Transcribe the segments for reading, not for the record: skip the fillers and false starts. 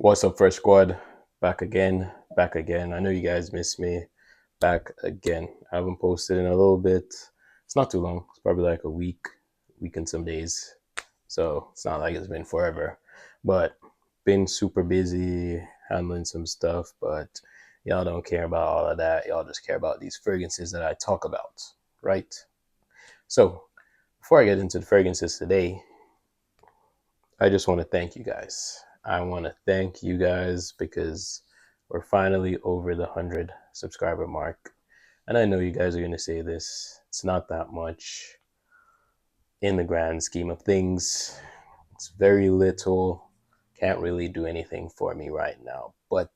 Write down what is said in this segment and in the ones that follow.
What's up, Fresh Squad? Back again, back again. I know you guys miss me. Back again. I haven't posted in a little bit. It's not too long. It's probably like a week and some days. So it's not like it's been forever. But been super busy handling some stuff. But y'all don't care about all of that. Y'all just care about these fragrances that I talk about, right? So before I get into the fragrances today, I just want to thank you guys. I want to thank you guys because we're finally over the 100 subscriber mark. And I know you guys are going to say this. It's not that much in the grand scheme of things. It's very little. Can't really do anything for me right now. But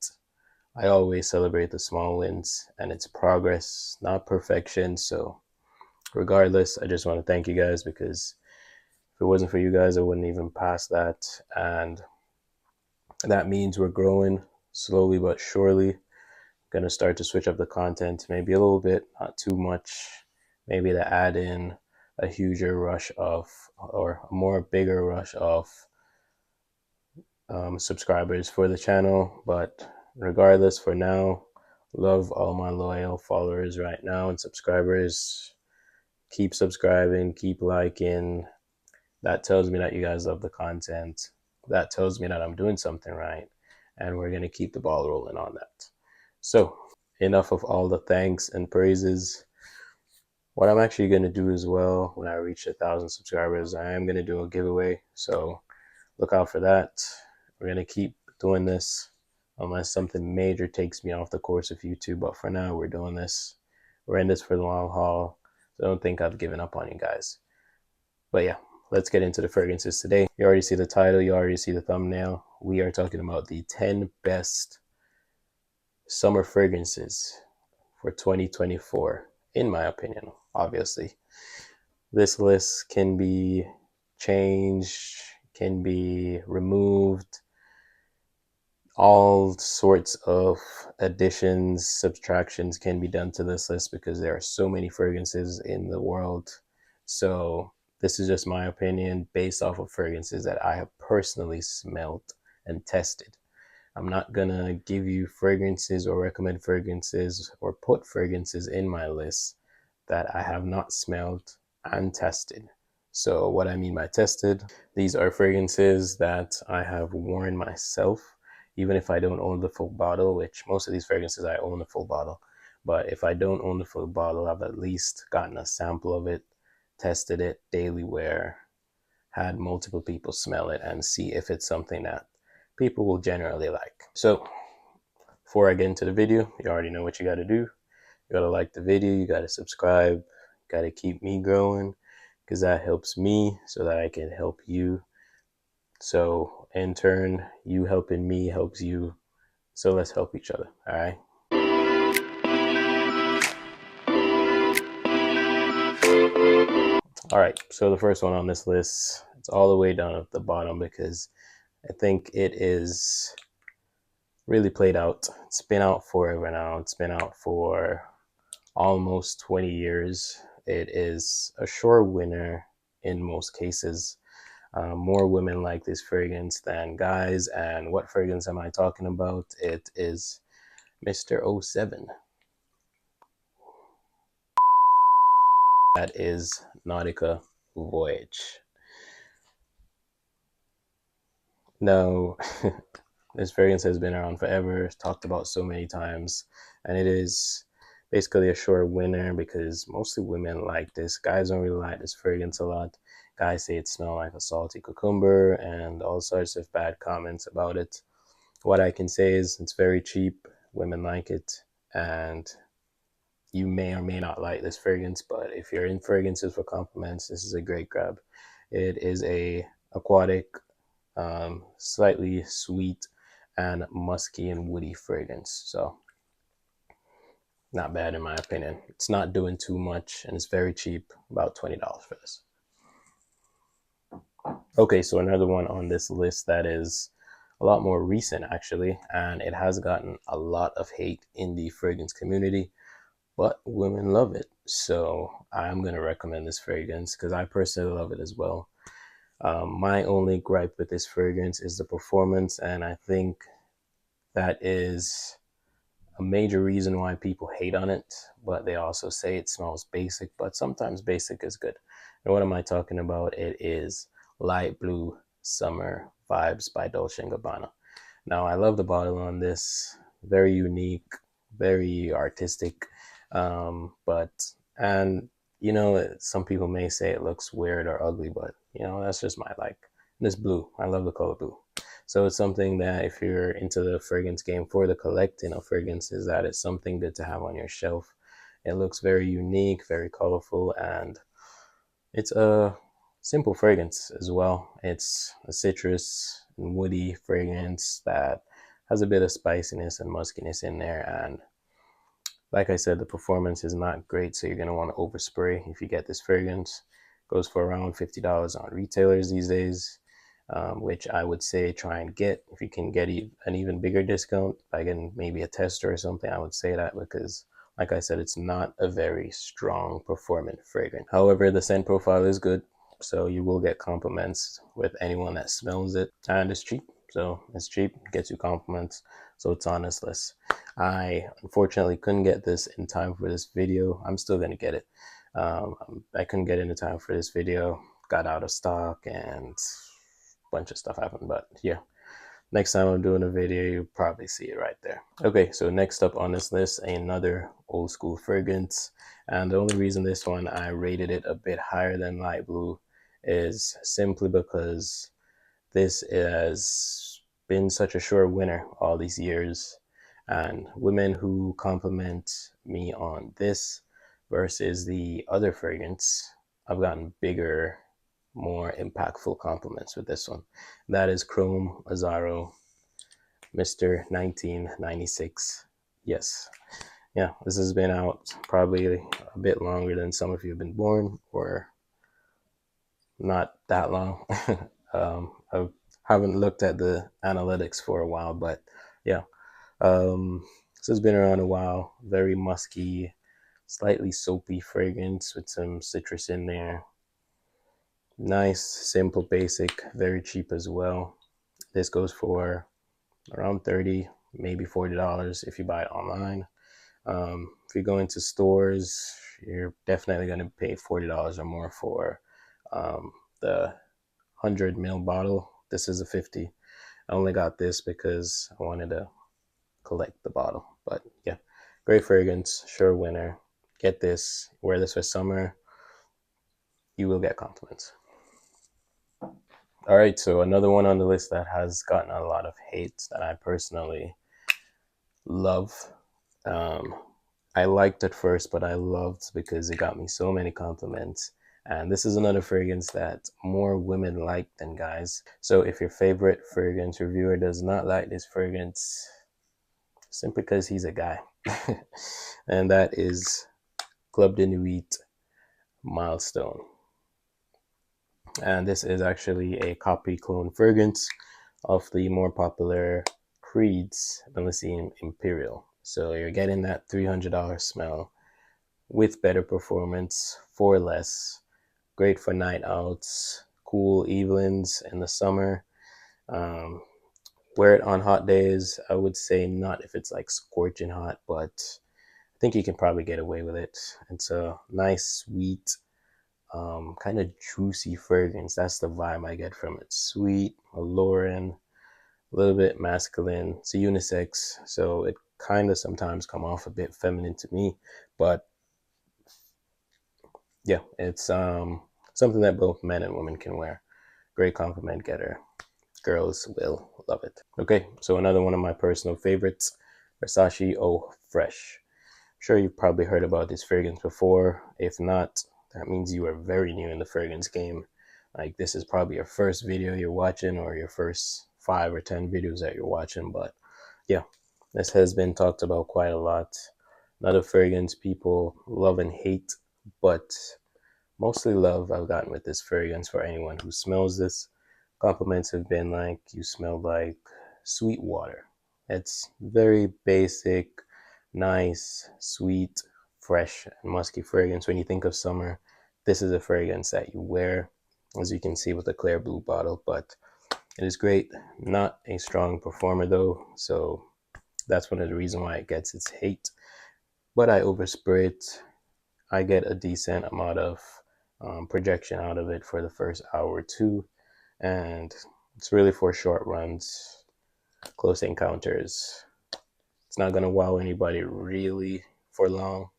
I always celebrate the small wins, and it's progress, not perfection. So regardless, I just want to thank you guys because if it wasn't for you guys, I wouldn't even pass that. And that means we're growing slowly but surely. Gonna start to switch up the content maybe a little bit, not too much, maybe to add in a huger rush of, or a more bigger rush of subscribers for the channel. But regardless, for now, love all my loyal followers right now and subscribers. Keep subscribing, keep liking. That tells me that you guys love the content. That tells me that I'm doing something right, and we're going to keep the ball rolling on that. So enough of all the thanks and praises. What I'm actually going to do as well, when I reach 1,000 subscribers, I am going to do a giveaway. So look out for that. We're going to keep doing this unless something major takes me off the course of YouTube. But for now, we're doing this. We're in this for the long haul. So don't think I've given up on you guys. But yeah, let's get into the fragrances today. You already see the title. You already see the thumbnail. We are talking about the 10 best summer fragrances for 2024, in my opinion, obviously. This list can be changed, can be removed, all sorts of additions, subtractions can be done to this list because there are so many fragrances in the world. So this is just my opinion based off of fragrances that I have personally smelled and tested. I'm not gonna give you fragrances or recommend fragrances or put fragrances in my list that I have not smelled and tested. So what I mean by tested, these are fragrances that I have worn myself, even if I don't own the full bottle, which most of these fragrances I own the full bottle. But if I don't own the full bottle, I've at least gotten a sample of it, tested it, daily wear, had multiple people smell it and see if it's something that people will generally like. So before I get into the video, you already know what you got to do. You got to like the video, you got to subscribe, got to keep me growing because that helps me so that I can help you. So in turn, you helping me helps you. So let's help each other. All right. All right. So the first one on this list, it's all the way down at the bottom because I think it is really played out. It's been out forever now. It's been out for almost 20 years. It is a sure winner in most cases. More women like this fragrance than guys. And what fragrance am I talking about? It is Mr. 07. That is Nautica Voyage. Now, this fragrance has been around forever, talked about so many times, and it is basically a sure winner because mostly women like this. Guys don't really like this fragrance a lot. Guys say it smells like a salty cucumber and all sorts of bad comments about it. What I can say is it's very cheap. Women like it, and you may or may not like this fragrance, but if you're in fragrances for compliments, this is a great grab. It is a aquatic, slightly sweet and musky and woody fragrance. So not bad in my opinion. It's not doing too much and it's very cheap, about $20 for this. Okay, so another one on this list that is a lot more recent actually, and it has gotten a lot of hate in the fragrance community, but women love it. So I'm going to recommend this fragrance because I personally love it as well. My only gripe with this fragrance is the performance, and I think that is a major reason why people hate on it. But they also say it smells basic, but sometimes basic is good. And what am I talking about? It is Light Blue Summer Vibes by Dolce & Gabbana. Now, I love the bottle on this. Very unique, very artistic. But, and, you know, some people may say it looks weird or ugly, but, you know, that's just my like. This blue, I love the color blue. So it's something that if you're into the fragrance game for the collecting of fragrances, that is something good to have on your shelf. It looks very unique, very colorful, and it's a simple fragrance as well. It's a citrus and woody fragrance that has a bit of spiciness and muskiness in there. And like I said, the performance is not great, so you're going to want to overspray if you get this fragrance. It goes for around $50 on retailers these days, which I would say try and get. If you can get an even bigger discount by getting maybe a tester or something, I would say that, because like I said, it's not a very strong performant fragrance. However, the scent profile is good, so you will get compliments with anyone that smells it, and it's cheap. So it's cheap, gets you compliments, so it's on this list. I unfortunately couldn't get this in time for this video. I'm still gonna get it. I couldn't get it in time for this video. Got out of stock and a bunch of stuff happened. But yeah, next time I'm doing a video, you'll probably see it right there. Okay, so next up on this list, another old school fragrance. And the only reason this one I rated it a bit higher than Light Blue is simply because this has been such a sure winner all these years. And women who compliment me on this versus the other fragrance, I've gotten bigger, more impactful compliments with this one. That is Chrome Azzaro Mr. 1996. Yes. Yeah, this has been out probably a bit longer than some of you have been born, or not that long. I haven't looked at the analytics for a while, but yeah. This has been around a while. Very musky, slightly soapy fragrance with some citrus in there. Nice, simple, basic, very cheap as well. This goes for around $30, maybe $40 if you buy it online. If you go into stores, you're definitely going to pay $40 or more for the 100 ml bottle. This is a 50. I only got this because I wanted to collect the bottle. But yeah, great fragrance, sure winner. Get this, wear this for summer. You will get compliments. All right, so another one on the list that has gotten a lot of hate that I personally love. I liked at first, but I loved because it got me so many compliments. And this is another fragrance that more women like than guys. So if your favorite fragrance reviewer does not like this fragrance, simply because he's a guy. And that is Club de Nuit Milestone. And this is actually a copy clone fragrance of the more popular Creed's Milestone Imperial. So you're getting that $300 smell with better performance for less. Great for night outs, cool evenings in the summer. Wear it on hot days. I would say not if it's like scorching hot, but I think you can probably get away with it. It's a nice, sweet, kind of juicy fragrance. That's the vibe I get from it. Sweet, alluring, a little bit masculine. It's a unisex, so it kind of sometimes come off a bit feminine to me, but yeah, it's something that both men and women can wear. Great compliment getter. Girls will love it. Okay, so another one of my personal favorites, Versace Eau Fraiche. I'm sure you've probably heard about this fragrance before. If not, that means you are very new in the fragrance game. Like, this is probably your first video you're watching, or your first 5 or 10 videos that you're watching. But yeah, this has been talked about quite a lot. Another fragrance people love and hate, but mostly love I've gotten with this fragrance. For anyone who smells this, compliments have been like, you smell like sweet water. It's very basic, nice, sweet, fresh, and musky fragrance. When you think of summer, this is a fragrance that you wear. as you can see with the clear blue bottle, but it is great. Not a strong performer though, so that's one of the reasons why it gets its hate. But I overspray it. I get a decent amount of projection out of it for the first hour or two, and it's really for short runs, close encounters. It's not gonna wow anybody really for long.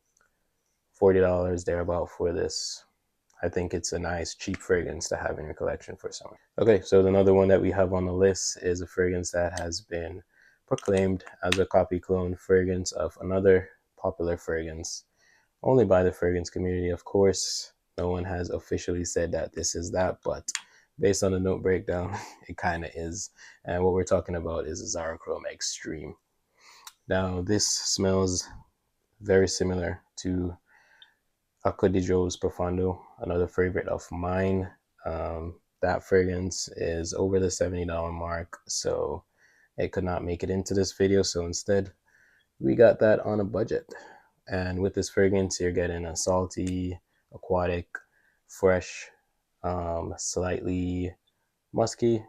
$40 thereabout for this. I think it's a nice cheap fragrance to have in your collection for summer. Okay, so another one that we have on the list is a fragrance that has been proclaimed as a copy clone fragrance of another popular fragrance, only by the fragrance community, of course. No one has officially said that this is that, but based on the note breakdown, it kind of is. And what we're talking about is Azzaro Chrome Extreme. Now, this smells very similar to Acqua di Gio's Profondo, another favorite of mine. That fragrance is over the $70 mark, so it could not make it into this video. So instead, we got that on a budget. And with this fragrance, you're getting a salty, aquatic, fresh, slightly musky.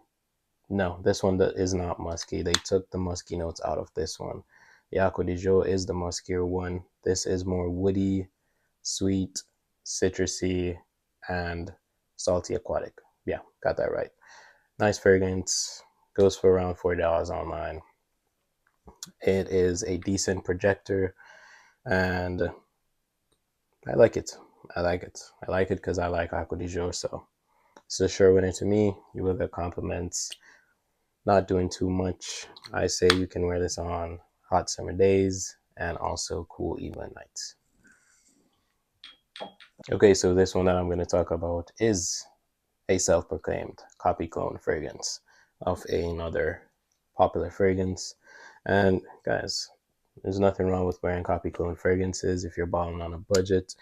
No, this one is not musky. They took the musky notes out of this one. The Acqua di Gio is the muskier one. This is more woody, sweet, citrusy, and salty aquatic. Yeah, got that right. Nice fragrance. Goes for around $40 online. It is a decent projector, and I like it. I like it. I like it because I like Acqua di Gio, so it's a sure winner to me. You will get compliments. Not doing too much. I say you can wear this on hot summer days and also cool evening nights. Okay, so this one that I'm going to talk about is a self-proclaimed copy clone fragrance of another popular fragrance. And guys, there's nothing wrong with wearing copy clone fragrances if you're balling on a budget.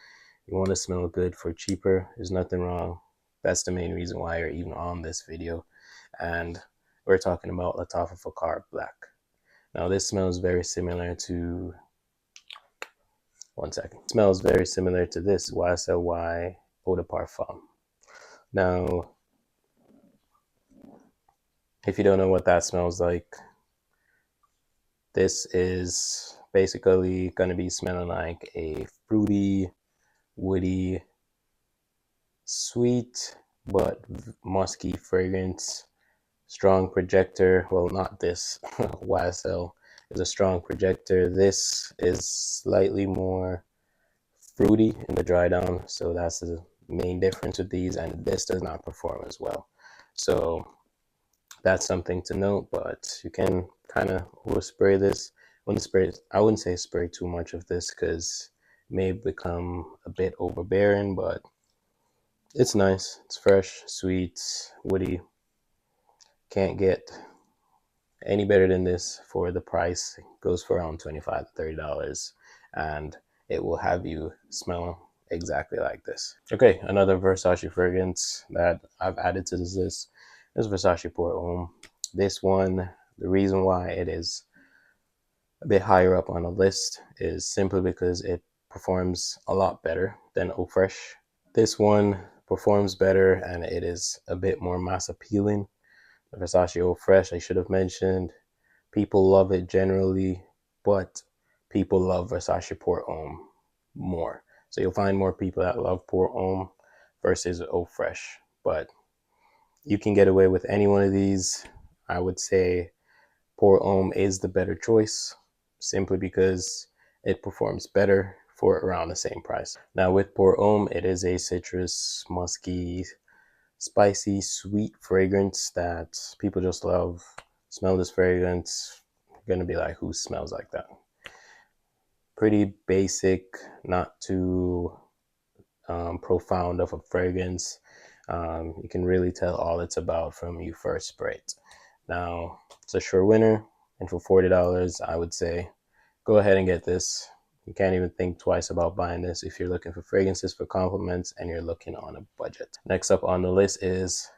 You want to smell good for cheaper. There's nothing wrong. That's the main reason why you're even on this video. And we're talking about Lattafa Fakar Black. Now this smells very similar to, one second. It smells very similar to this YSLY Eau de Parfum. Now, if you don't know what that smells like, this is basically going to be smelling like a fruity, woody, sweet, but musky fragrance. Strong projector. Well, not this. YSL is a strong projector. This is slightly more fruity in the dry down. So that's the main difference with these. And this does not perform as well. So that's something to note, but you can kind of overspray this. I wouldn't say spray too much of this because it may become a bit overbearing, but it's nice. It's fresh, sweet, woody. Can't get any better than this for the price. It goes for around $25 to $30, and it will have you smell exactly like this. Okay, another Versace fragrance that I've added to this list is Versace Port Homme. This one, the reason why it is a bit higher up on the list is simply because it performs a lot better than Eau Fraiche. This one performs better and it is a bit more mass appealing. The Versace Eau Fraiche, I should have mentioned, people love it generally, but people love Versace Port Homme more. So you'll find more people that love Port Homme versus Eau Fraiche, but you can get away with any one of these. I would say Port Homme is the better choice simply because it performs better for around the same price. Now with Port Homme, it is a citrus, musky, spicy, sweet fragrance that people just love. Smell this fragrance, you're gonna be like, who smells like that? Pretty basic, not too profound of a fragrance. You can really tell all it's about from you first spray it. Now, it's a sure winner, and for $40, I would say go ahead and get this. You can't even think twice about buying this if you're looking for fragrances for compliments and you're looking on a budget. Next up on the list is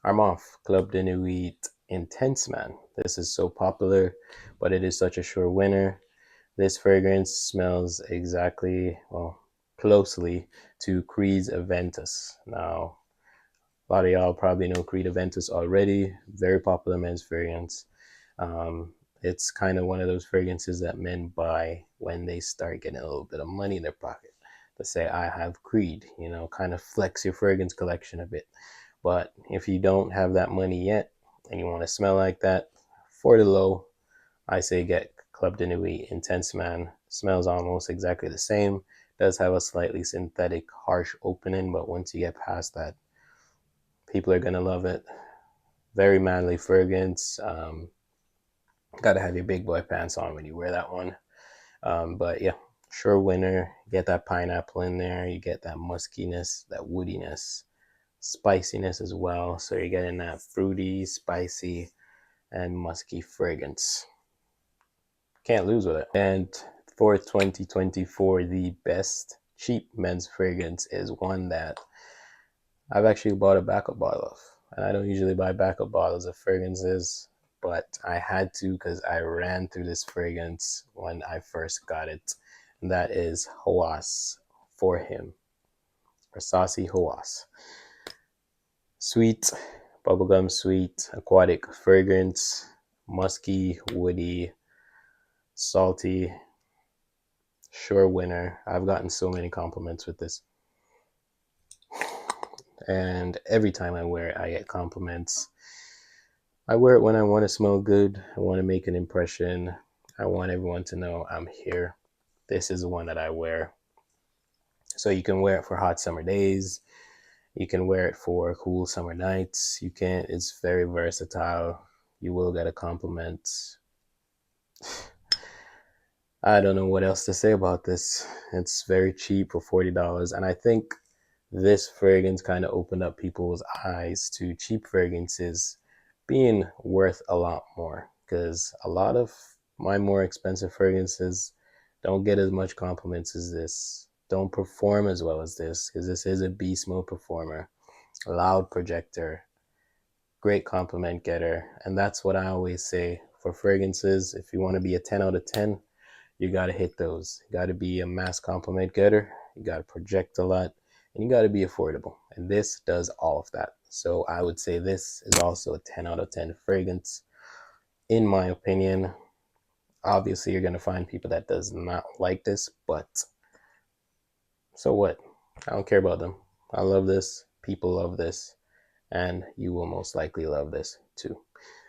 Armand Club de Nuit Intense Man. This is so popular, but it is such a sure winner. This fragrance smells exactly, well, closely to Creed's Aventus. Now, A lot of y'all probably know Creed Aventus already. Very popular men's fragrance. It's kind of one of those fragrances that men buy when they start getting a little bit of money in their pocket. To say, I have Creed, you know, kind of flex your fragrance collection a bit. But if you don't have that money yet and you want to smell like that for the low, I say get Club de Nuit Intense Man. Smells almost exactly the same. Does have a slightly synthetic, harsh opening, but once you get past that, people are going to love it. Very manly fragrance. Got to have your big boy pants on when you wear that one. But yeah, sure winner. Get that pineapple in there. You get that muskiness, that woodiness, spiciness as well. So you're getting that fruity, spicy, and musky fragrance. Can't lose with it. And for 2024, the best cheap men's fragrance is one that I've actually bought a backup bottle of. And I don't usually buy backup bottles of fragrances, but I had to because I ran through this fragrance when I first got it. And that is Hawass for him. Versace Hawass. Sweet, bubblegum sweet, aquatic fragrance, musky, woody, salty. Sure winner. I've gotten so many compliments with this. And every time I wear it, I get compliments. I wear it when I want to smell good. I want to make an impression. I want everyone to know I'm here. This is the one that I wear. So you can wear it for hot summer days. You can wear it for cool summer nights. You can. It's very versatile. You will get a compliment. I don't know what else to say about this. It's very cheap for $40. And I think this fragrance kind of opened up people's eyes to cheap fragrances being worth a lot more, because a lot of my more expensive fragrances don't get as much compliments as this, don't perform as well as this, because this is a beast mode performer, a loud projector, great compliment getter. And that's what I always say for fragrances. If you want to be a 10 out of 10, you got to hit those. You got to be a mass compliment getter, you got to project a lot, and you got to be affordable. And this does all of that. So I would say this is also a 10 out of 10 fragrance, in my opinion. Obviously, you're going to find people that does not like this, but so what? I don't care about them. I love this. People love this. And you will most likely love this too.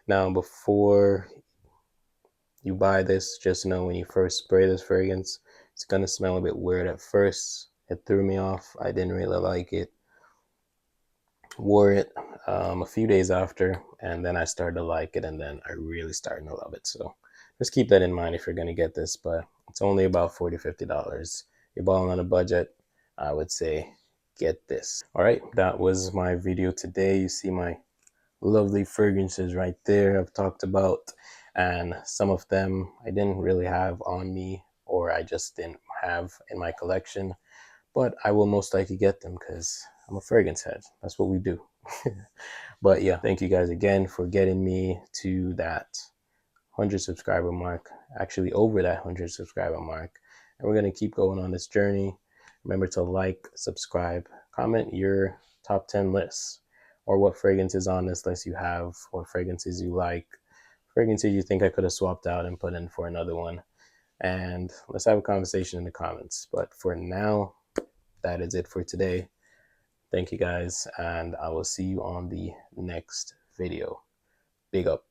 Now, before you buy this, just know when you first spray this fragrance, it's going to smell a bit weird at first. It threw me off. I didn't really like it. Wore it a few days after, and then I started to like it, and then I really started to love it. So just keep that in mind if you're going to get this, but it's only about $40, $50. You're balling on a budget, I would say get this. All right, that was my video today. You see my lovely fragrances right there I've talked about, and some of them I didn't really have on me, or I just didn't have in my collection, but I will most likely get them because I'm a fragrance head. That's what we do. But yeah, thank you guys again for getting me to that 100 subscriber mark, actually over that 100 subscriber mark. And we're going to keep going on this journey. Remember to like, subscribe, comment your top 10 lists, or what fragrances on this list you have, what fragrances you like, fragrances you think I could have swapped out and put in for another one. And let's have a conversation in the comments. But for now, that is it for today. Thank you guys, and I will see you on the next video. Big up.